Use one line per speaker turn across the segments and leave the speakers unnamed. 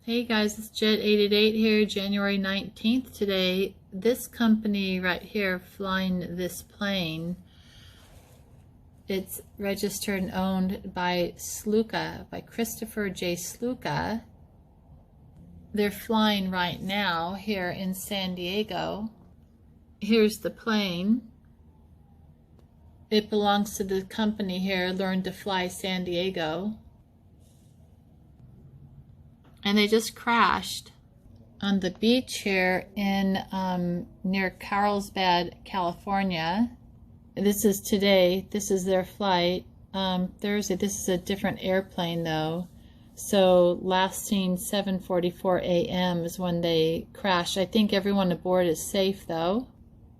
Hey guys, it's Jet888 here, January 19th today. This company right here flying this plane, it's registered and owned by Sluka, by Christopher J. Sluka. They're flying right now here in San Diego. Here's the plane. It belongs to the company here, Learn to Fly San Diego. And they just crashed on the beach here in near Carlsbad, California. This is today. This is their flight. Thursday. This is a different airplane though. So last seen 7:44 a.m. is when they crashed. I think everyone aboard is safe though.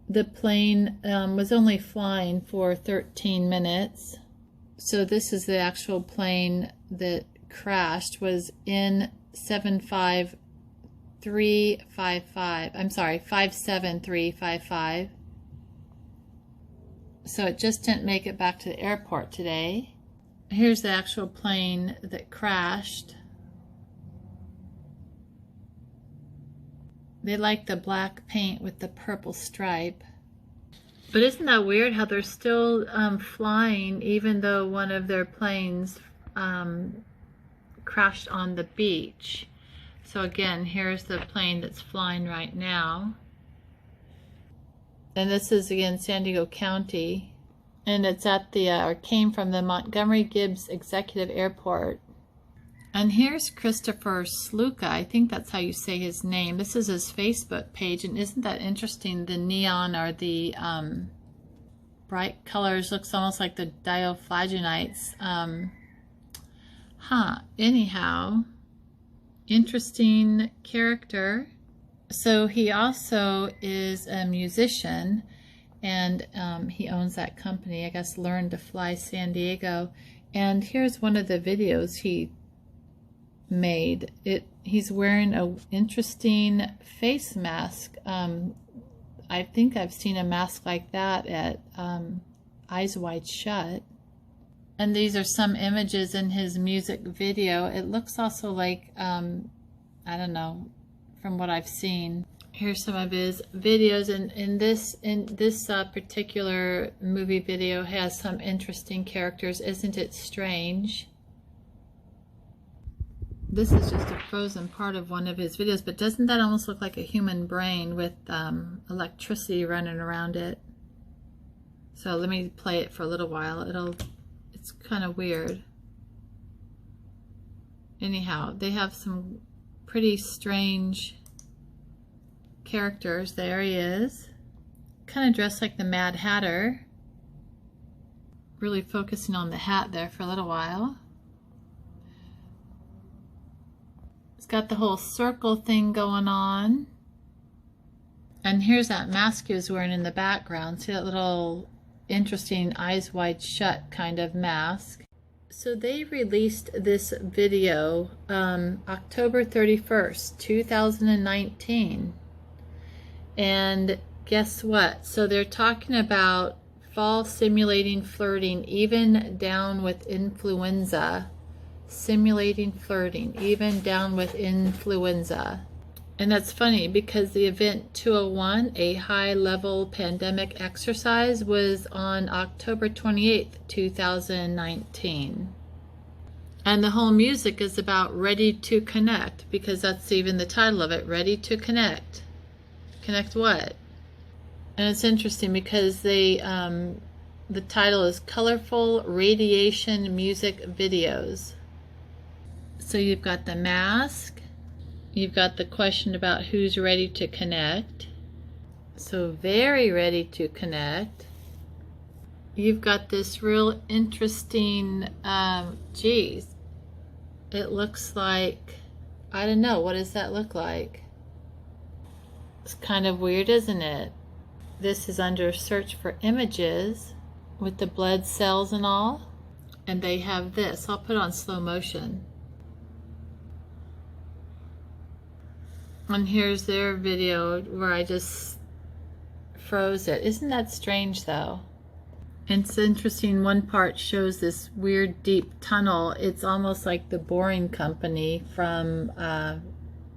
The plane was only flying for 13 minutes. So this is the actual plane that crashed, was in 57355. I'm sorry, 57355. So it just didn't make it back to the airport today. Here's the actual plane that crashed. They like the black paint with the purple stripe. But isn't that weird how they're still flying even though one of their planes crashed on the beach? So again, here's the plane that's flying right now. And this is again San Diego County. And it's at the, or came from the Montgomery Gibbs Executive Airport. And here's Christopher Sluka. I think that's how you say his name. This is his Facebook page. And isn't that interesting? The neon or the bright colors looks almost like the dioflagonites. Anyhow, interesting character. So he also is a musician, and he owns that company, I guess, Learn to Fly San Diego. And here's one of the videos he made. He's wearing an interesting face mask. I think I've seen a mask like that at Eyes Wide Shut. And these are some images in his music video. It looks also like, I don't know, from what I've seen. Here's some of his videos, and in this particular movie video has some interesting characters. Isn't it strange? This is just a frozen part of one of his videos, but doesn't that almost look like a human brain with electricity running around it? So let me play it for a little while. It's kind of weird. Anyhow, they have some pretty strange characters. There he is, kind of dressed like the Mad Hatter. Really focusing on the hat there for a little while. It's got the whole circle thing going on. And here's that mask he was wearing in the background. See that little interesting Eyes Wide Shut kind of mask. So they released this video October 31st, 2019. And guess what? So they're talking about fall simulating flirting, even down with influenza. Simulating flirting, even down with influenza. And that's funny because the event 201, a high-level pandemic exercise, was on October 28th, 2019. And the whole music is about Ready to Connect, because that's even the title of it, Ready to Connect. Connect what? And it's interesting because the title is Colorful Radiation Music Videos. So you've got the mask, you've got the question about who's ready to connect. So very ready to connect. You've got this real interesting, geez, it looks like, I don't know, what does that look like? It's kind of weird, isn't it? This is under search for images with the blood cells and all. And they have this. I'll put it on slow motion. And here's their video where I just froze it. Isn't that strange though? It's interesting, one part shows this weird deep tunnel. It's almost like the Boring Company from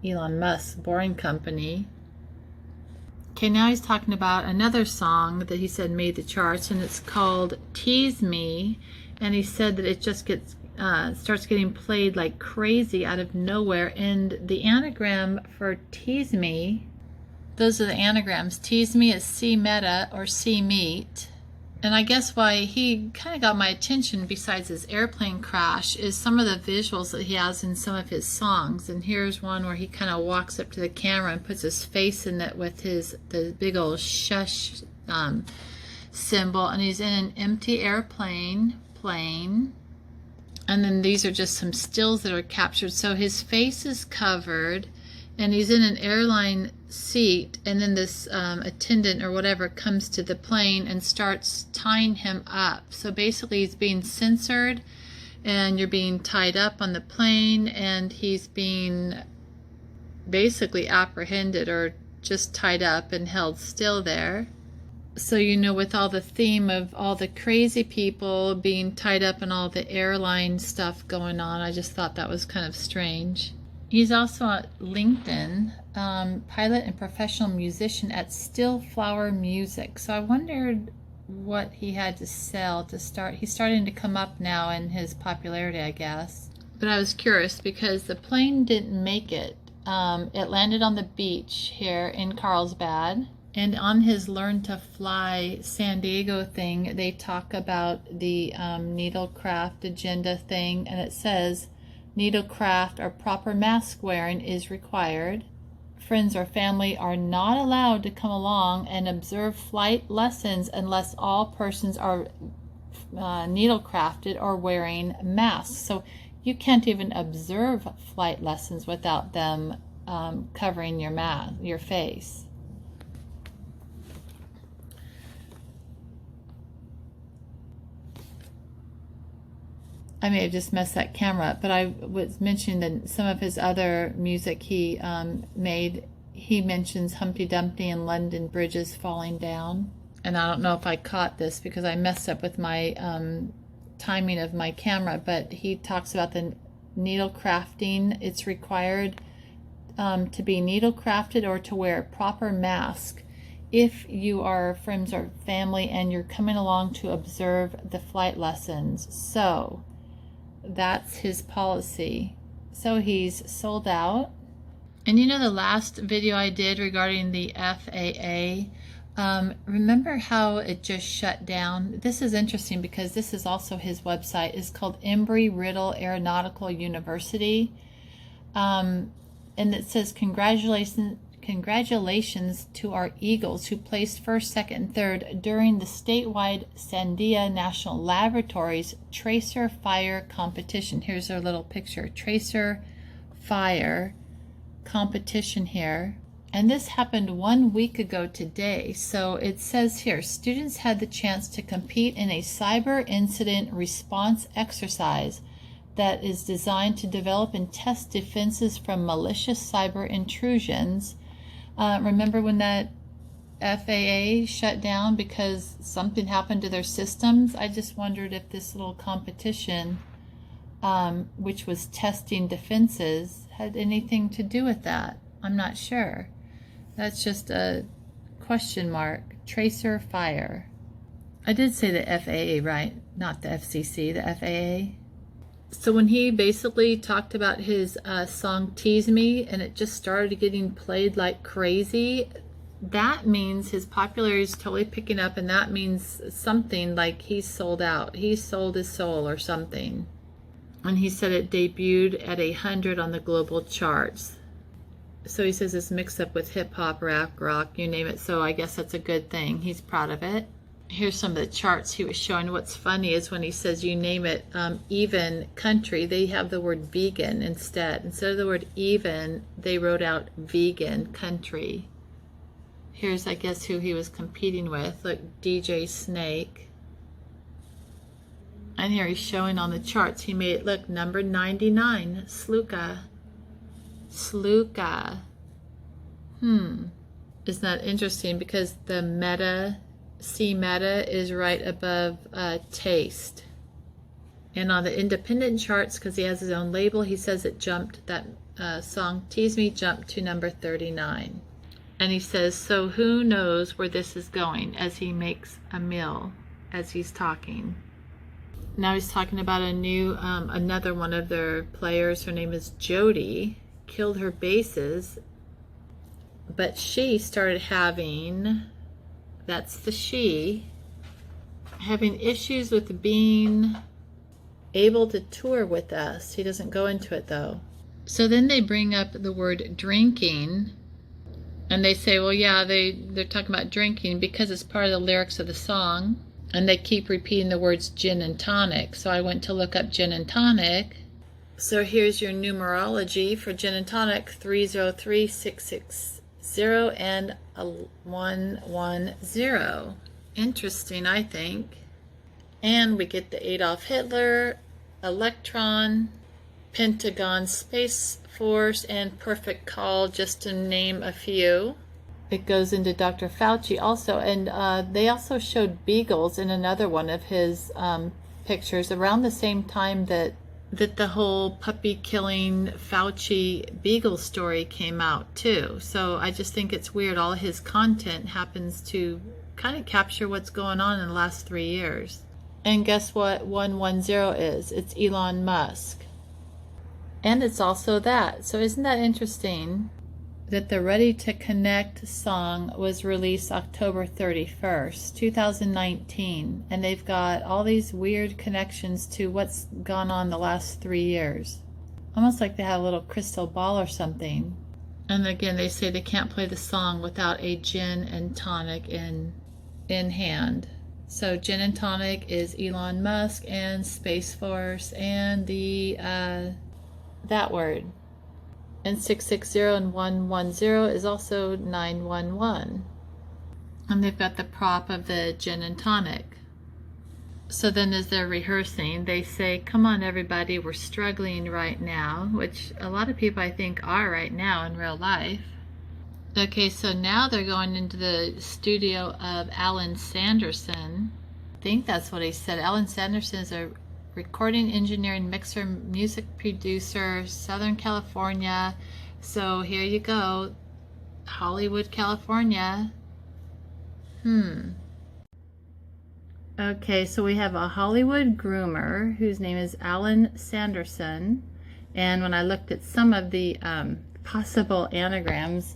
Elon Musk's Boring Company. Okay, now he's talking about another song that he said made the charts, and it's called Tease Me, and he said that it just gets starts getting played like crazy out of nowhere. And the anagram for Tease Me, those are the anagrams. Tease Me is see meta or see meet. And I guess why he kind of got my attention, besides his airplane crash, is some of the visuals that he has in some of his songs. And here's one where he kind of walks up to the camera and puts his face in it with the big old shush symbol. And he's in an empty airplane plane. And then these are just some stills that are captured. So his face is covered, and he's in an airline seat, and then this attendant or whatever comes to the plane and starts tying him up. So basically he's being censored, and you're being tied up on the plane, and he's being basically apprehended or just tied up and held still there. So, you know, with all the theme of all the crazy people being tied up and all the airline stuff going on, I just thought that was kind of strange. He's also at LinkedIn, pilot and professional musician at Still Flower Music. So I wondered what he had to sell to start. He's starting to come up now in his popularity, I guess. But I was curious because the plane didn't make it. It landed on the beach here in Carlsbad. And on his Learn to Fly San Diego thing, they talk about the needlecraft agenda thing, and it says, needlecraft or proper mask wearing is required. Friends or family are not allowed to come along and observe flight lessons unless all persons are needlecrafted or wearing masks. So you can't even observe flight lessons without them covering your face. I may have just messed that camera up, but I was mentioning that some of his other music he made, he mentions Humpty Dumpty and London Bridges falling down. And I don't know if I caught this because I messed up with my timing of my camera, but he talks about the needle crafting. It's required to be needle crafted or to wear a proper mask if you are friends or family and you're coming along to observe the flight lessons. So that's his policy. So he's sold out. And you know, the last video I did regarding the FAA, remember how it just shut down? This is interesting because this is also his website. It's called Embry-Riddle Aeronautical University. And it says, congratulations to our Eagles who placed first, second, and third during the statewide Sandia National Laboratories Tracer Fire Competition. Here's our little picture, Tracer Fire competition here. And this happened 1 week ago today. So it says here, students had the chance to compete in a cyber incident response exercise that is designed to develop and test defenses from malicious cyber intrusions. Remember when that FAA shut down because something happened to their systems? I just wondered if this little competition, which was testing defenses, had anything to do with that. I'm not sure. That's just a question mark. Tracer Fire. I did say the FAA, right? Not the FCC, the FAA. So when he basically talked about his song Tease Me, and it just started getting played like crazy, that means his popularity is totally picking up, and that means something like he's sold out. He sold his soul or something. And he said it debuted at 100 on the global charts. So he says it's mixed up with hip-hop, rap, rock, you name it. So I guess that's a good thing. He's proud of it. Here's some of the charts he was showing. What's funny is when he says you name it, even country, they have the word vegan instead. Instead of the word even, they wrote out vegan country. Here's, I guess, who he was competing with. Look, DJ Snake. And here he's showing on the charts. He made it look number 99, Sluka. Sluka. Isn't that interesting? Because the meta C meta is right above taste. And on the independent charts, because he has his own label, he says it jumped, that song Tease Me jumped to number 39. And he says, so who knows where this is going, as he makes a meal as he's talking. Now he's talking about a new, another one of their players. Her name is Jody, killed her basses, but she started having, that's the she, having issues with being able to tour with us. He doesn't go into it though. So then they bring up the word drinking, and they say, well, yeah, they're talking about drinking because it's part of the lyrics of the song, and they keep repeating the words gin and tonic. So I went to look up gin and tonic. So here's your numerology for gin and tonic: 303, 660, and 110. Interesting, I think. And we get the Adolf Hitler, electron, Pentagon, Space Force, and perfect call, just to name a few. It goes into Dr. Fauci also, and they also showed beagles in another one of his pictures around the same time that the whole puppy killing Fauci beagle story came out too. So I just think it's weird. All his content happens to kind of capture what's going on in the last 3 years. And guess what 110 is? It's Elon Musk. And it's also that. So isn't that interesting that the Ready to Connect song was released October 31st, 2019. And they've got all these weird connections to what's gone on the last 3 years. Almost like they had a little crystal ball or something. And again, they say they can't play the song without a gin and tonic in hand. So gin and tonic is Elon Musk and Space Force and the that word. And 660 and 110 is also 911. And they've got the prop of the gin and tonic. So then as they're rehearsing, they say, come on everybody, we're struggling right now, which a lot of people I think are right now in real life. Okay, so now they're going into the studio of Alan Sanderson. I think that's what he said. Alan Sanderson is a recording engineer and mixer, music producer, Southern California. So here you go, Hollywood, California. Okay, so we have a Hollywood groomer whose name is Alan Sanderson. And when I looked at some of the possible anagrams,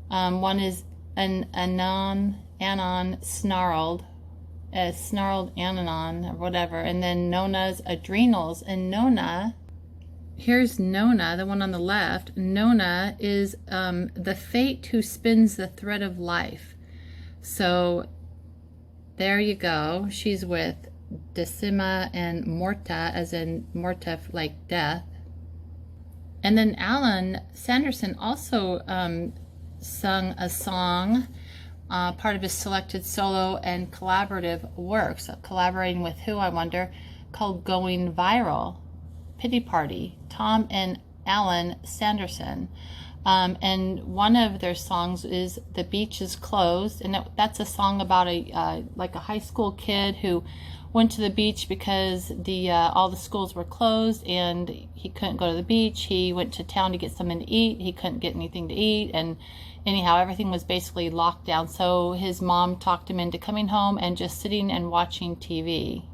one is an Anon snarled, snarled Ananon or whatever, and then Nona's adrenals. And Nona, here's Nona, the one on the left. Nona is the fate who spins the thread of life. So there you go. She's with Decima and Morta, as in Morta like death. And then Alan Sanderson also sung a song, part of his selected solo and collaborative works, collaborating with who, I wonder, called Going Viral, Pity Party, Tom and Alan Sanderson. And one of their songs is The Beach is Closed, and that's a song about like a high school kid who went to the beach because all the schools were closed and he couldn't go to the beach. He went to town to get something to eat. He couldn't get anything to eat, and anyhow, everything was basically locked down. So his mom talked him into coming home and just sitting and watching TV.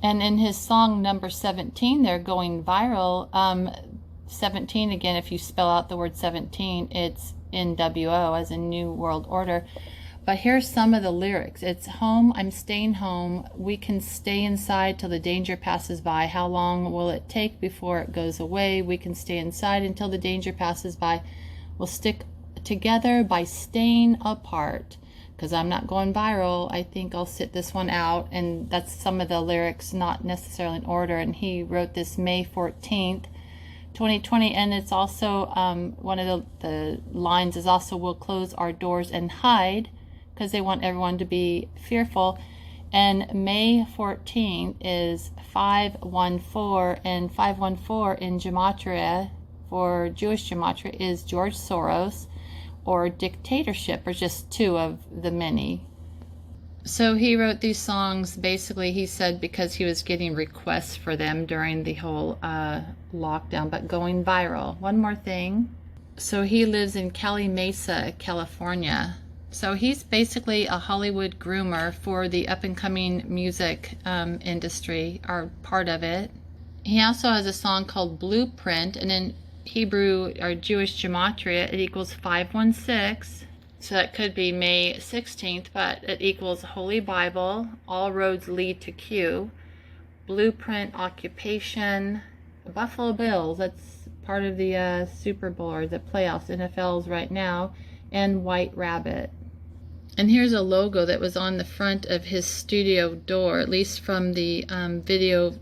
And in his song number 17, they're Going Viral. 17, again, if you spell out the word 17, it's NWO, as in New World Order. But here's some of the lyrics. It's home, I'm staying home. We can stay inside till the danger passes by. How long will it take before it goes away? We can stay inside until the danger passes by. We'll stick together by staying apart. Because I'm not going viral, I think I'll sit this one out. And that's some of the lyrics, not necessarily in order. And he wrote this May 14th, 2020. And it's also, one of the lines is also, we'll close our doors and hide, because they want everyone to be fearful. And May 14th is 514, and 514 in gematria, for Jewish gematria, is George Soros, or dictatorship, or just two of the many. So he wrote these songs, basically, he said, because he was getting requests for them during the whole lockdown, but going viral. One more thing. So he lives in Cali Mesa, California. So he's basically a Hollywood groomer for the up-and-coming music industry, or part of it. He also has a song called Blueprint, and in Hebrew or Jewish gematria, it equals 516. So that could be May 16th, but it equals Holy Bible, all roads lead to Q, Blueprint, occupation, Buffalo Bills, that's part of the Super Bowl or the playoffs, NFL's right now, and White Rabbit. And here's a logo that was on the front of his studio door, at least from the video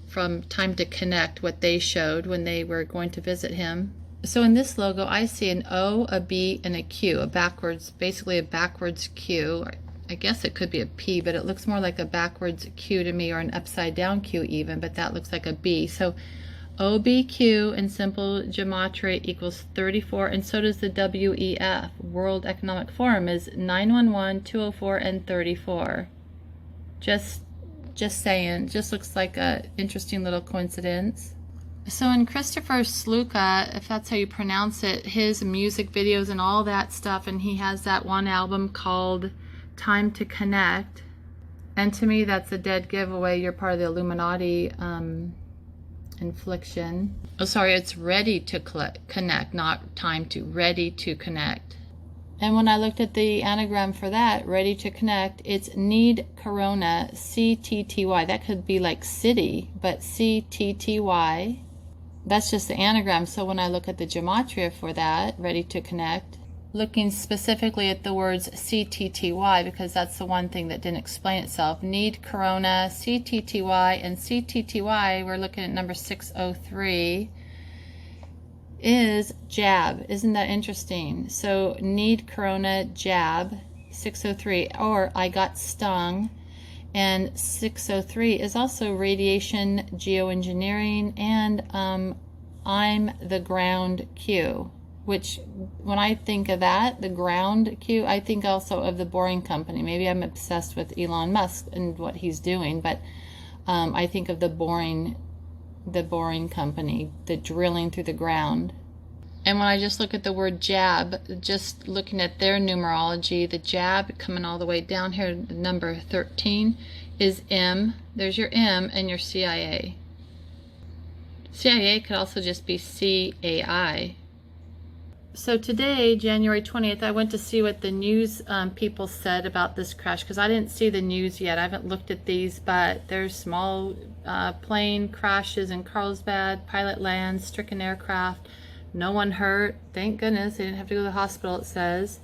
from Time to Connect, what they showed when they were going to visit him. So in this logo, I see an O, a B, and a Q, a backwards, basically a backwards Q. I guess it could be a P, but it looks more like a backwards Q to me, or an upside down Q even, but that looks like a B. So OBQ in simple gematria equals 34, and so does the WEF, World Economic Forum, is 911, 204, and 34. Just saying, just looks like a interesting little coincidence. So in Christopher Sluka, if that's how you pronounce it, his music videos and all that stuff, and he has that one album called Time to Connect, and to me that's a dead giveaway. You're part of the Illuminati infliction. Oh, sorry, it's Ready to Connect, not Time to, Ready to Connect. And when I looked at the anagram for that, Ready to Connect, it's Need Corona, CTTY. That could be like city, but CTTY. That's just the anagram. So when I look at the gematria for that, Ready to Connect, looking specifically at the words CTTY, because that's the one thing that didn't explain itself. Need Corona, CTTY, and CTTY, we're looking at number 603, is jab. Isn't that interesting? So Need Corona, jab, 603, or I got stung. And 603 is also radiation geoengineering, and I'm the ground Q, which when I think of that, the ground Q, I think also of the Boring Company. Maybe I'm obsessed with Elon Musk and what he's doing, but I think of the Boring Company, the drilling through the ground. And when I just look at the word jab, just looking at their numerology, the jab coming all the way down here, number 13, is M. There's your M and your CIA. CIA could also just be CAI. So today, January 20th, I went to see what the news people said about this crash, because I didn't see the news yet. I haven't looked at these, but there's small plane crashes in Carlsbad, pilot lands, stricken aircraft. No one hurt. Thank goodness. They didn't have to go to the hospital, it says.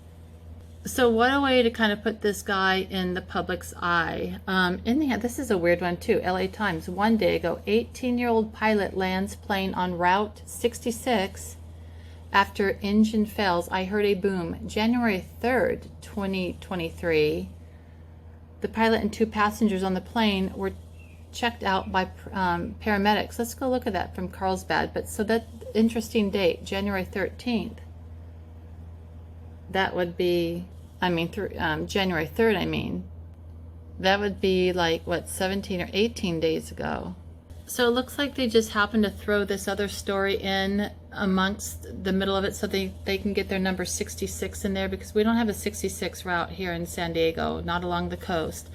So what a way to kind of put this guy in the public's eye. This is a weird one too. LA Times, one day ago, 18-year-old pilot lands plane on Route 66 after engine fails. I heard a boom. January 3rd, 2023, the pilot and 2 passengers on the plane were checked out by paramedics. Let's go look at that from Carlsbad. But so that interesting date, January 13th. That would be, January 3rd, that would be like, what, 17 or 18 days ago. So it looks like they just happened to throw this other story in amongst the middle of it so they can get their number 66 in there, because we don't have a 66 route here in San Diego, not along the coast.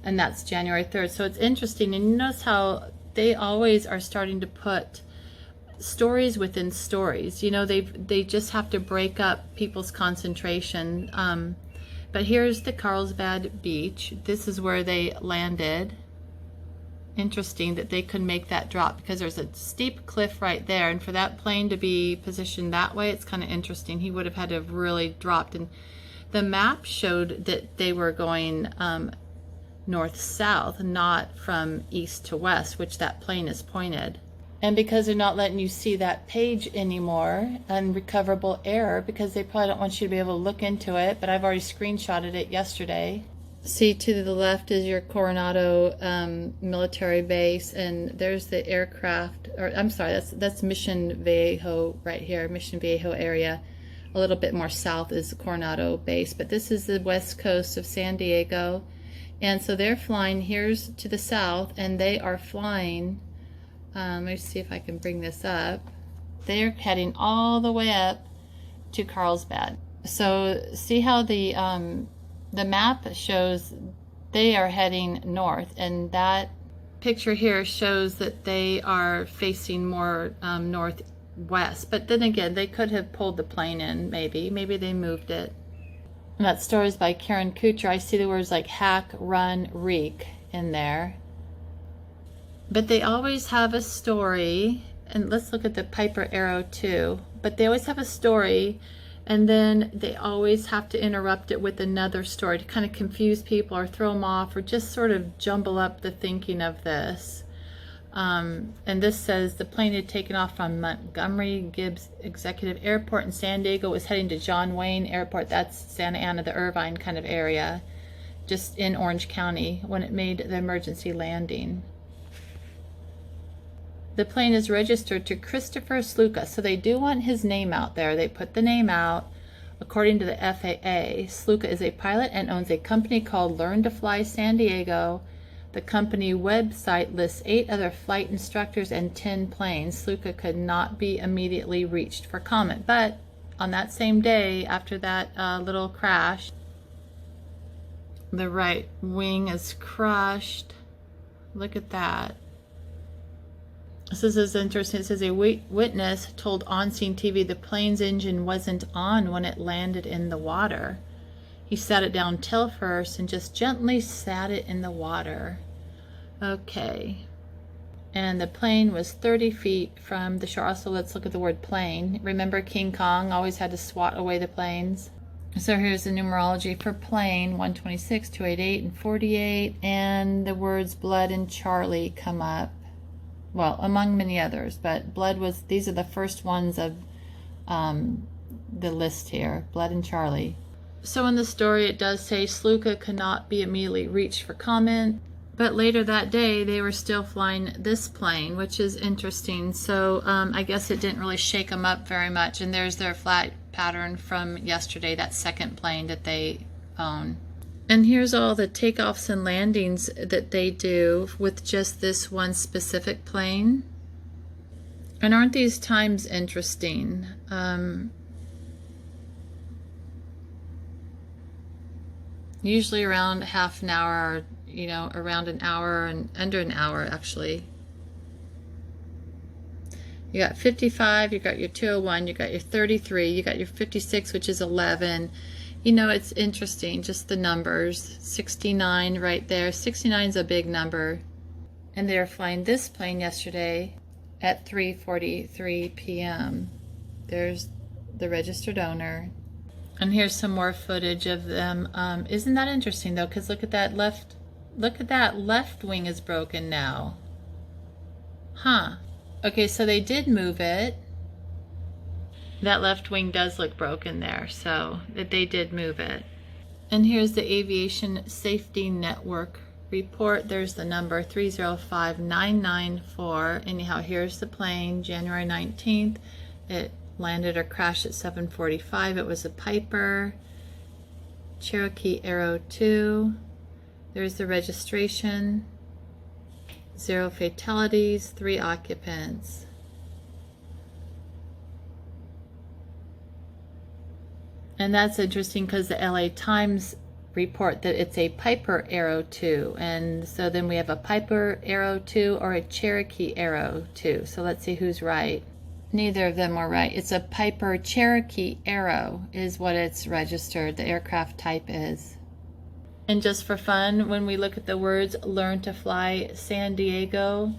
And that's January 3rd. So it's interesting. And you notice how they always are starting to put stories within stories. You know, they just have to break up people's concentration. But here's the Carlsbad beach. This is where they landed. Interesting that they could make that drop, because there's a steep cliff right there, and for that plane to be positioned that way, it's kind of interesting. He would have had to have really dropped. And the map showed that they were going north-south, not from east to west, which that plane is pointed. And because they're not letting you see that page anymore, unrecoverable error, because they probably don't want you to be able to look into it, but I've already screenshotted it yesterday. See, to the left is your Coronado military base, and there's the aircraft, or I'm sorry, that's Mission Viejo right here, Mission Viejo area. A little bit more south is the Coronado base, but this is the west coast of San Diego. And so they're flying, here's to the south, and they are flying, let me see if I can bring this up. They're heading all the way up to Carlsbad. So see how the map shows they are heading north, and that picture here shows that they are facing more northwest. But then again, they could have pulled the plane in, maybe they moved it. And that story is by Karen Kuchar. I see the words like hack, run, reek in there. But they always have a story, and let's look at the Piper Arrow too. But they always have a story, and then they always have to interrupt it with another story to kind of confuse people or throw them off or just sort of jumble up the thinking of this. And this says the plane had taken off from Montgomery Gibbs Executive Airport in San Diego, was heading to John Wayne Airport, that's Santa Ana, the Irvine kind of area, just in Orange County, when it made the emergency landing. The plane is registered to Christopher Sluka, so they do want his name out there. They put the name out. According to the FAA, Sluka is a pilot and owns a company called Learn to Fly San Diego. The company website lists 8 other flight instructors and 10 planes. Sluka could not be immediately reached for comment. But on that same day, after that little crash, the right wing is crushed. Look at that. This is interesting. It says a witness told on-scene TV the plane's engine wasn't on when it landed in the water. He sat it down tail first and just gently sat it in the water. Okay. And the plane was 30 feet from the shore. Also, let's look at the word plane. Remember King Kong always had to swat away the planes. So here's the numerology for plane, 126, 288, and 48. And the words blood and Charlie come up. Well, among many others, but blood was, these are the first ones of the list here, blood and Charlie. So in the story it does say Sluka could not be immediately reached for comment, but later that day they were still flying this plane, which is interesting. So I guess it didn't really shake them up very much, and there's their flight pattern from yesterday, that second plane that they own. And here's all the takeoffs and landings that they do with just this one specific plane. And aren't these times interesting? Usually around half an hour, you know, around an hour and under an hour actually. You got 55, you got your 201, you got your 33, you got your 56, which is 11. You know, it's interesting, just the numbers. 69 right there. 69 is a big number. And they were flying this plane yesterday at 3:43 p.m. There's the registered owner. And here's some more footage of them. Isn't that interesting though? Because look at that left wing is broken now. Huh. Okay, so they did move it. That left wing does look broken there, so they did move it. And here's the Aviation Safety Network report. There's the number 305994. Anyhow, here's the plane, January 19th. It landed or crashed at 7:45. It was a Piper Cherokee Arrow 2. There's the registration. 0 fatalities, 3 occupants. And that's interesting because the LA Times report that it's a Piper Arrow 2. And so then we have a Piper Arrow 2 or a Cherokee Arrow 2. So let's see who's right. Neither of them are right. It's a Piper Cherokee Arrow is what it's registered. The aircraft type is. And just for fun, when we look at the words Learn to Fly San Diego,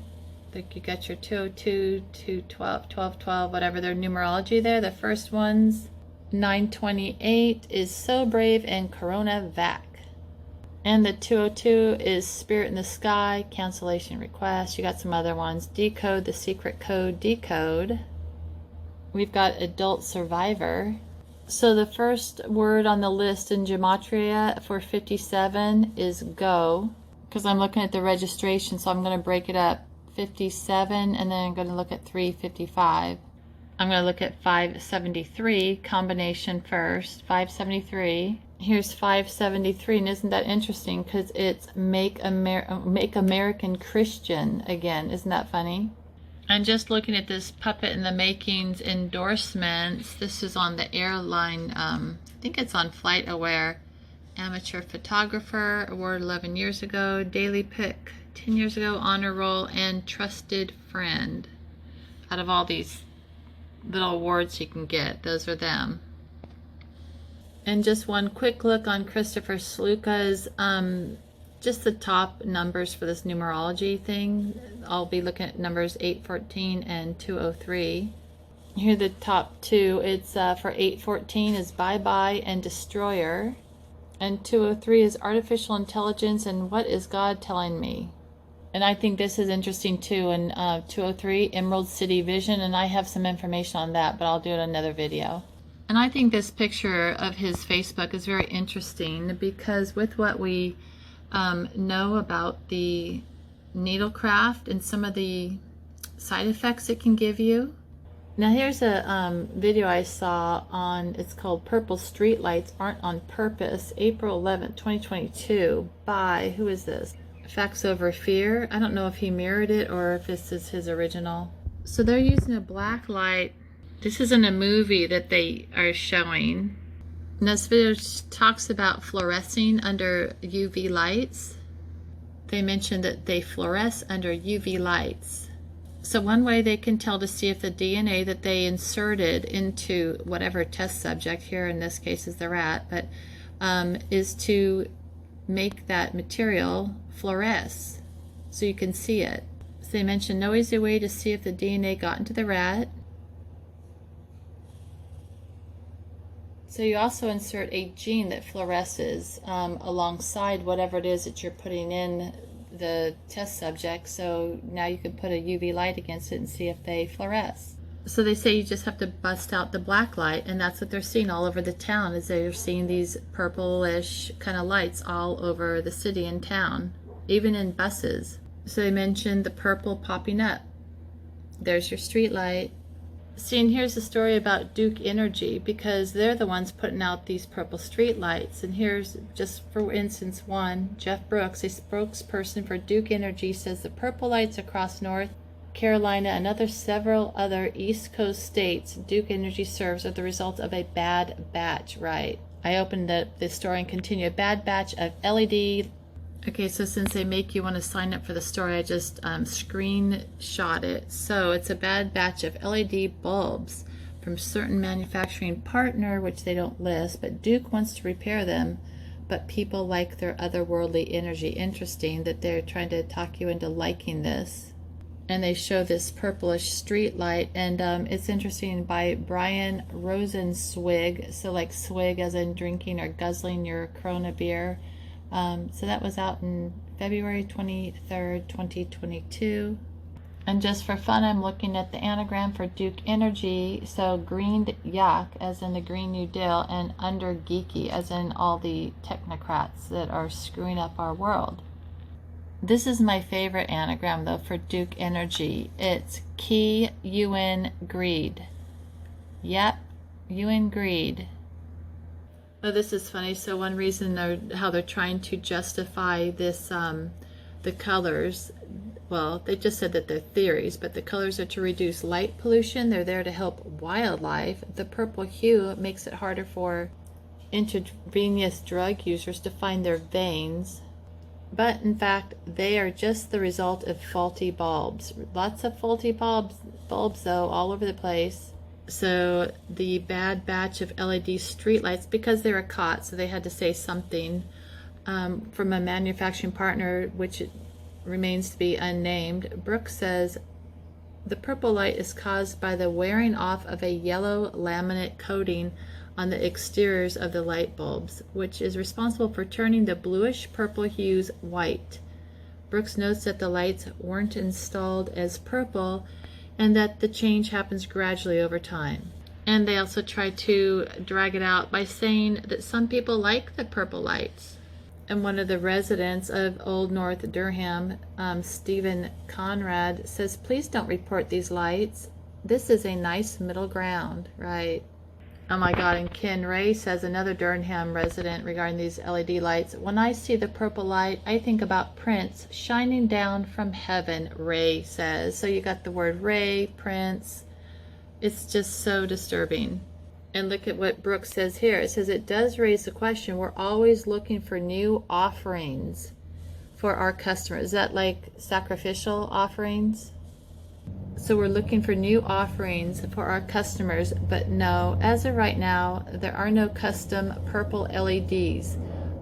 like you got your 202, 212, 1212, whatever their numerology there, the first ones. 928 is So Brave and Corona Vac. And the 202 is Spirit in the Sky, cancellation request. You got some other ones. Decode the secret code, decode. We've got Adult Survivor. So the first word on the list in Gematria for 57 is go, because I'm looking at the registration, so I'm going to break it up. 57, and then I'm going to look at 355. I'm going to look at 573, combination first, 573. Here's 573, and isn't that interesting? Because it's make American Christian again. Isn't that funny? And just looking at this Puppet in the Makings endorsements, this is on the airline, I think it's on Flight Aware. Amateur Photographer, Award 11 years ago, Daily Pick 10 years ago, Honor Roll, and Trusted Friend. Out of all these little awards you can get, those are them. And just one quick look on Christopher Sluka's, just the top numbers for this numerology thing. I'll be looking at numbers 814 and 203. Here are the top two. It's for 814 is Bye Bye and Destroyer. And 203 is Artificial Intelligence and What is God Telling Me? And I think this is interesting too. And 203, Emerald City Vision. And I have some information on that, but I'll do it in another video. And I think this picture of his Facebook is very interesting because with what we know about the needlecraft and some of the side effects it can give you. Now here's a video I saw on, it's called Purple Streetlights Aren't on Purpose, April 11th, 2022 by, who is this? Facts Over Fear. I don't know if he mirrored it or if this is his original. So they're using a black light. This isn't a movie that they are showing. And this video talks about fluorescing under UV lights. They mentioned that they fluoresce under UV lights. So one way they can tell to see if the DNA that they inserted into whatever test subject, here in this case is the rat, but is to make that material fluoresce so you can see it. So they mentioned no easy way to see if the DNA got into the rat. So you also insert a gene that fluoresces alongside whatever it is that you're putting in the test subject. So now you can put a UV light against it and see if they fluoresce. So they say you just have to bust out the black light, and that's what they're seeing all over the town, is they're seeing these purplish kind of lights all over the city and town, even in buses. So they mentioned the purple popping up. There's your street light. See, and here's the story about Duke Energy, because they're the ones putting out these purple street lights. And here's, just for instance, one, Jeff Brooks, a spokesperson for Duke Energy, says the purple lights across North Carolina and several other East Coast states Duke Energy serves are the result of a bad batch, right? I opened up this story and continue. A bad batch of LED. Okay, so since they make you want to sign up for the story, I just screenshot it. So it's a bad batch of LED bulbs from certain manufacturing partner, which they don't list, but Duke wants to repair them, but people like their otherworldly energy. Interesting that they're trying to talk you into liking this. And they show this purplish street light, and it's interesting, by Brian Rosenswig, so like swig as in drinking or guzzling your Corona beer. So that was out in February 23rd, 2022. And just for fun, I'm looking at the anagram for Duke Energy. So greened yak, as in the Green New Deal, and under geeky, as in all the technocrats that are screwing up our world. This is my favorite anagram, though, for Duke Energy. It's Key UN Greed. Yep, UN Greed. Oh, this is funny. So one reason how they're trying to justify this, the colors, well, they just said that they're theories, but the colors are to reduce light pollution. They're there to help wildlife. The purple hue makes it harder for intravenous drug users to find their veins. But in fact, they are just the result of faulty bulbs. Lots of faulty bulbs though, all over the place. So the bad batch of LED streetlights, because they were caught, so they had to say something from a manufacturing partner, which remains to be unnamed. Brooks says the purple light is caused by the wearing off of a yellow laminate coating on the exteriors of the light bulbs, which is responsible for turning the bluish purple hues white. Brooks notes that the lights weren't installed as purple and that the change happens gradually over time. And they also try to drag it out by saying that some people like the purple lights. And one of the residents of Old North Durham, Stephen Conrad, says, please don't report these lights. This is a nice middle ground, right? Oh my God, and Ken Ray says, another Durham resident, regarding these LED lights, when I see the purple light, I think about Prince shining down from heaven, Ray says. So you got the word Ray, Prince. It's just so disturbing. And look at what Brooke says here. It says, it does raise the question, we're always looking for new offerings for our customers. Is that like sacrificial offerings? So we're looking for new offerings for our customers, but no, as of right now, there are no custom purple LEDs,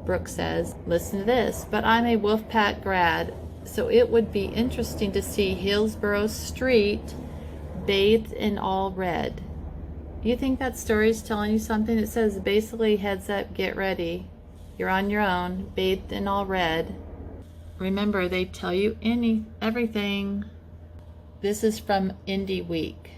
Brooke says. Listen to this, but I'm a Wolfpack grad, so it would be interesting to see Hillsborough Street bathed in all red. You think that story is telling you something? It says basically, heads up, get ready. You're on your own, bathed in all red. Remember, they tell you everything. This is from Indie Week.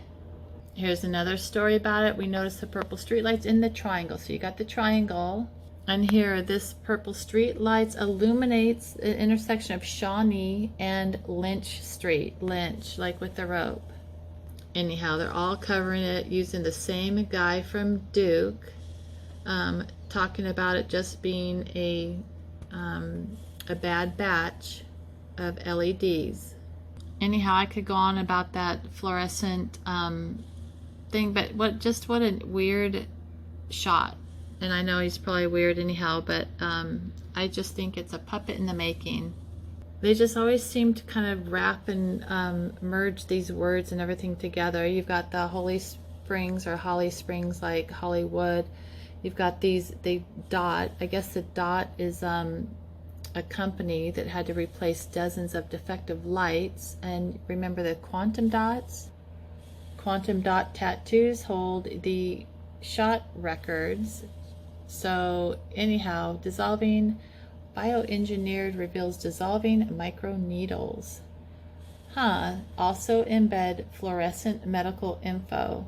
Here's another story about it. We noticed the purple streetlights in the triangle. So you got the triangle. And here, this purple streetlights illuminates the intersection of Shawnee and Lynch Street. Lynch, like with the rope. Anyhow, they're all covering it using the same guy from Duke, talking about it just being a bad batch of LEDs. Anyhow, I could go on about that fluorescent thing, but what a weird shot. And I know he's probably weird anyhow, but I just think it's a puppet in the making. They just always seem to kind of wrap and merge these words and everything together. You've got the Holy Springs or Holly Springs, like Hollywood. You've got the dot. I guess the dot is a company that had to replace dozens of defective lights. And remember the quantum dots? Quantum dot tattoos hold the shot records. So anyhow, bioengineered reveals dissolving microneedles. Also embed fluorescent medical info.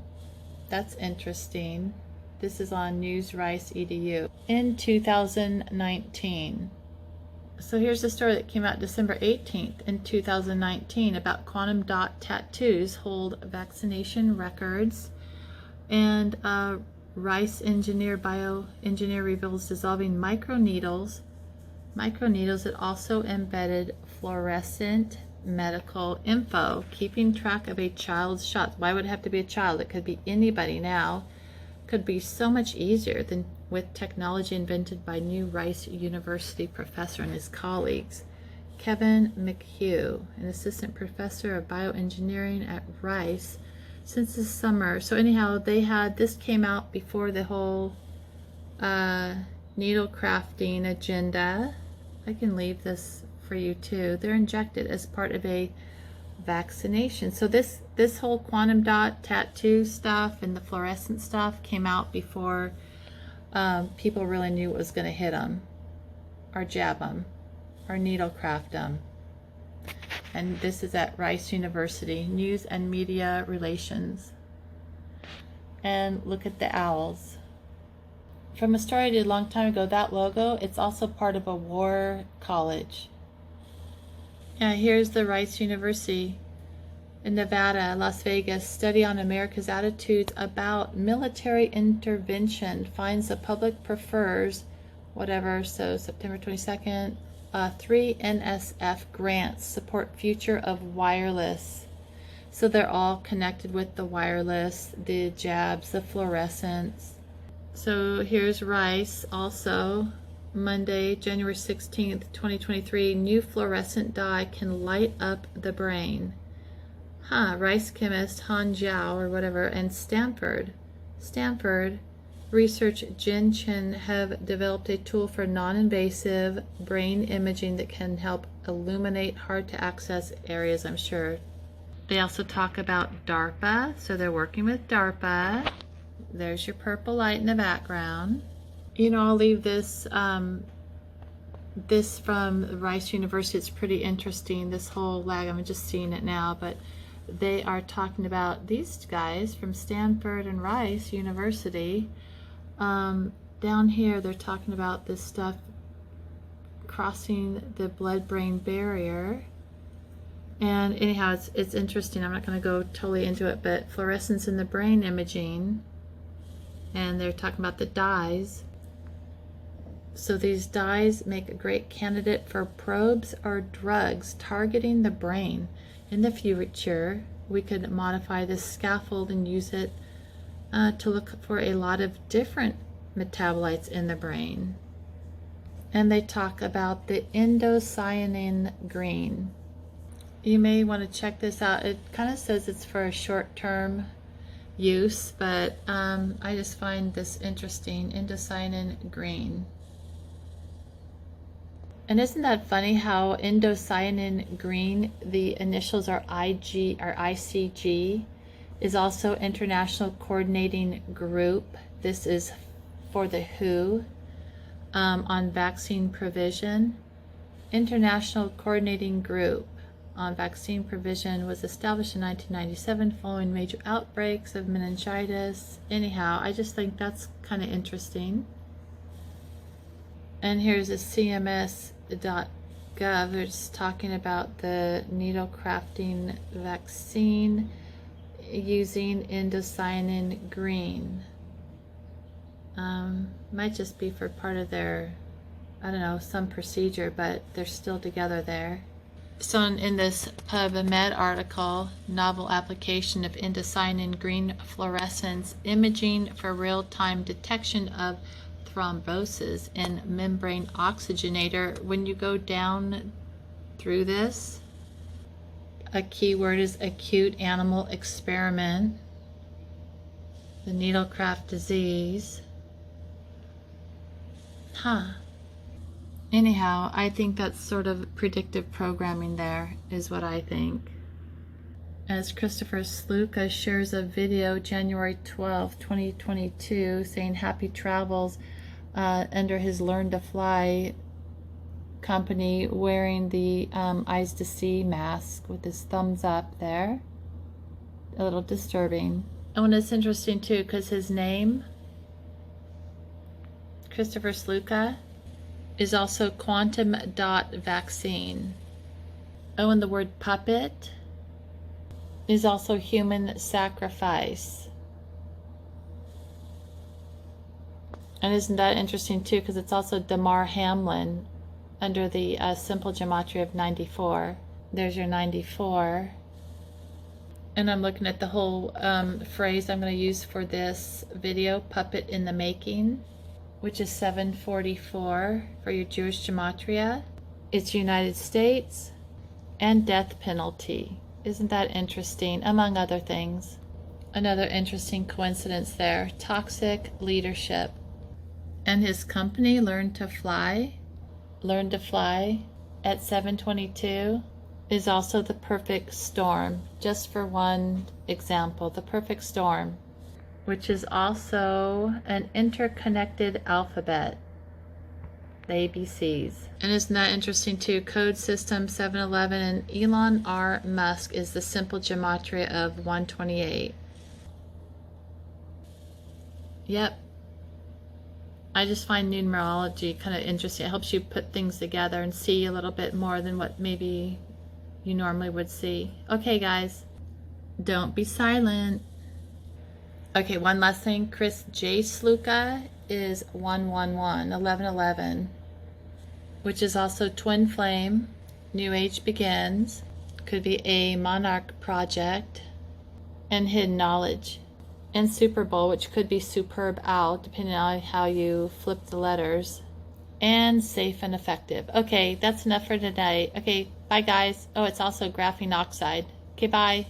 That's interesting. This is on News Rice EDU in 2019. So here's a story that came out December 18th in 2019 about quantum dot tattoos hold vaccination records. And Rice bioengineer reveals dissolving microneedles. Microneedles that also embedded fluorescent medical info, keeping track of a child's shots. Why would it have to be a child? It could be anybody now. Could be so much easier than with technology invented by new Rice University professor and his colleagues. Kevin McHugh, an assistant professor of bioengineering at Rice since the summer. So anyhow, this came out before the whole needle crafting agenda. I can leave this for you too. They're injected as part of a vaccination. So this whole quantum dot tattoo stuff and the fluorescent stuff came out before people really knew what was going to hit them or jab them or needle craft them. And this is at Rice University, News and Media Relations. And look at the owls. From a story I did a long time ago, that logo, it's also part of a war college. Yeah, here's the Rice University in Nevada, Las Vegas. Study on America's attitudes about military intervention finds the public prefers whatever. So September 22nd, 3 NSF grants support future of wireless. So they're all connected with the wireless, the jabs, the fluorescents. So here's Rice also. Monday, January 16th, 2023, new fluorescent dye can light up the brain. Rice chemist Han Jiao or whatever, and Stanford research Jin Chen have developed a tool for non-invasive brain imaging that can help illuminate hard to access areas, I'm sure. They also talk about DARPA, so they're working with DARPA. There's your purple light in the background. You know, I'll leave this this from Rice University. It's pretty interesting, this whole lag. I'm just seeing it now, but they are talking about these guys from Stanford and Rice University. Down here, they're talking about this stuff crossing the blood-brain barrier. And anyhow, it's interesting. I'm not going to go totally into it, but fluorescence in the brain imaging. and they're talking about the dyes. So these dyes make a great candidate for probes or drugs targeting the brain. In the future, we could modify this scaffold and use it to look for a lot of different metabolites in the brain. And they talk about the indocyanin green. You may want to check this out. It kind of says it's for a short-term use, but I just find this interesting, indocyanin green. And isn't that funny how indocyanin green, the initials are IG or ICG, is also International Coordinating Group. This is for the WHO on vaccine provision. International Coordinating Group on vaccine provision was established in 1997 following major outbreaks of meningitis. Anyhow, I just think that's kind of interesting. And here's a CMS.gov. It's talking about the needle crafting vaccine using indocyanin green. Might just be for part of their, I don't know, some procedure, but they're still together there. So in this PubMed article, novel application of indocyanin green fluorescence imaging for real-time detection of thrombosis in membrane oxygenator. When you go down through this, a keyword is acute animal experiment, the needlecraft disease. Anyhow, I think that's sort of predictive programming there, is what I think. As Christopher Sluka shares a video January 12, 2022, saying happy travels under his Learn to Fly company, wearing the Eyes to See mask with his thumbs up there. A little disturbing. And it's interesting too, because his name, Christopher Sluka, is also quantum dot vaccine. Oh, and the word puppet is also human sacrifice. And isn't that interesting too, because it's also Damar Hamlin under the simple gematria of 94. There's your 94. And I'm looking at the whole phrase I'm going to use for this video, puppet in the making, which is 744 for your Jewish gematria. It's United States and death penalty. Isn't that interesting? Among other things. Another interesting coincidence there, toxic leadership. And his company, Learn to Fly at 722, is also the perfect storm. Just for one example, the perfect storm, which is also an interconnected alphabet, the ABCs. And isn't that interesting too? Code system 711, and Elon R. Musk is the simple gematria of 128. Yep. I just find numerology kind of interesting. It helps you put things together and see a little bit more than what maybe you normally would see. Okay, guys, don't be silent. Okay, one last thing. Chris J. Sluka is 111, which is also twin flame, New Age begins, could be a monarch project, and hidden knowledge. And Super Bowl, which could be superb out, depending on how you flip the letters. And safe and effective. Okay, that's enough for today. Okay, bye guys. Oh, it's also graphene oxide. Okay, bye.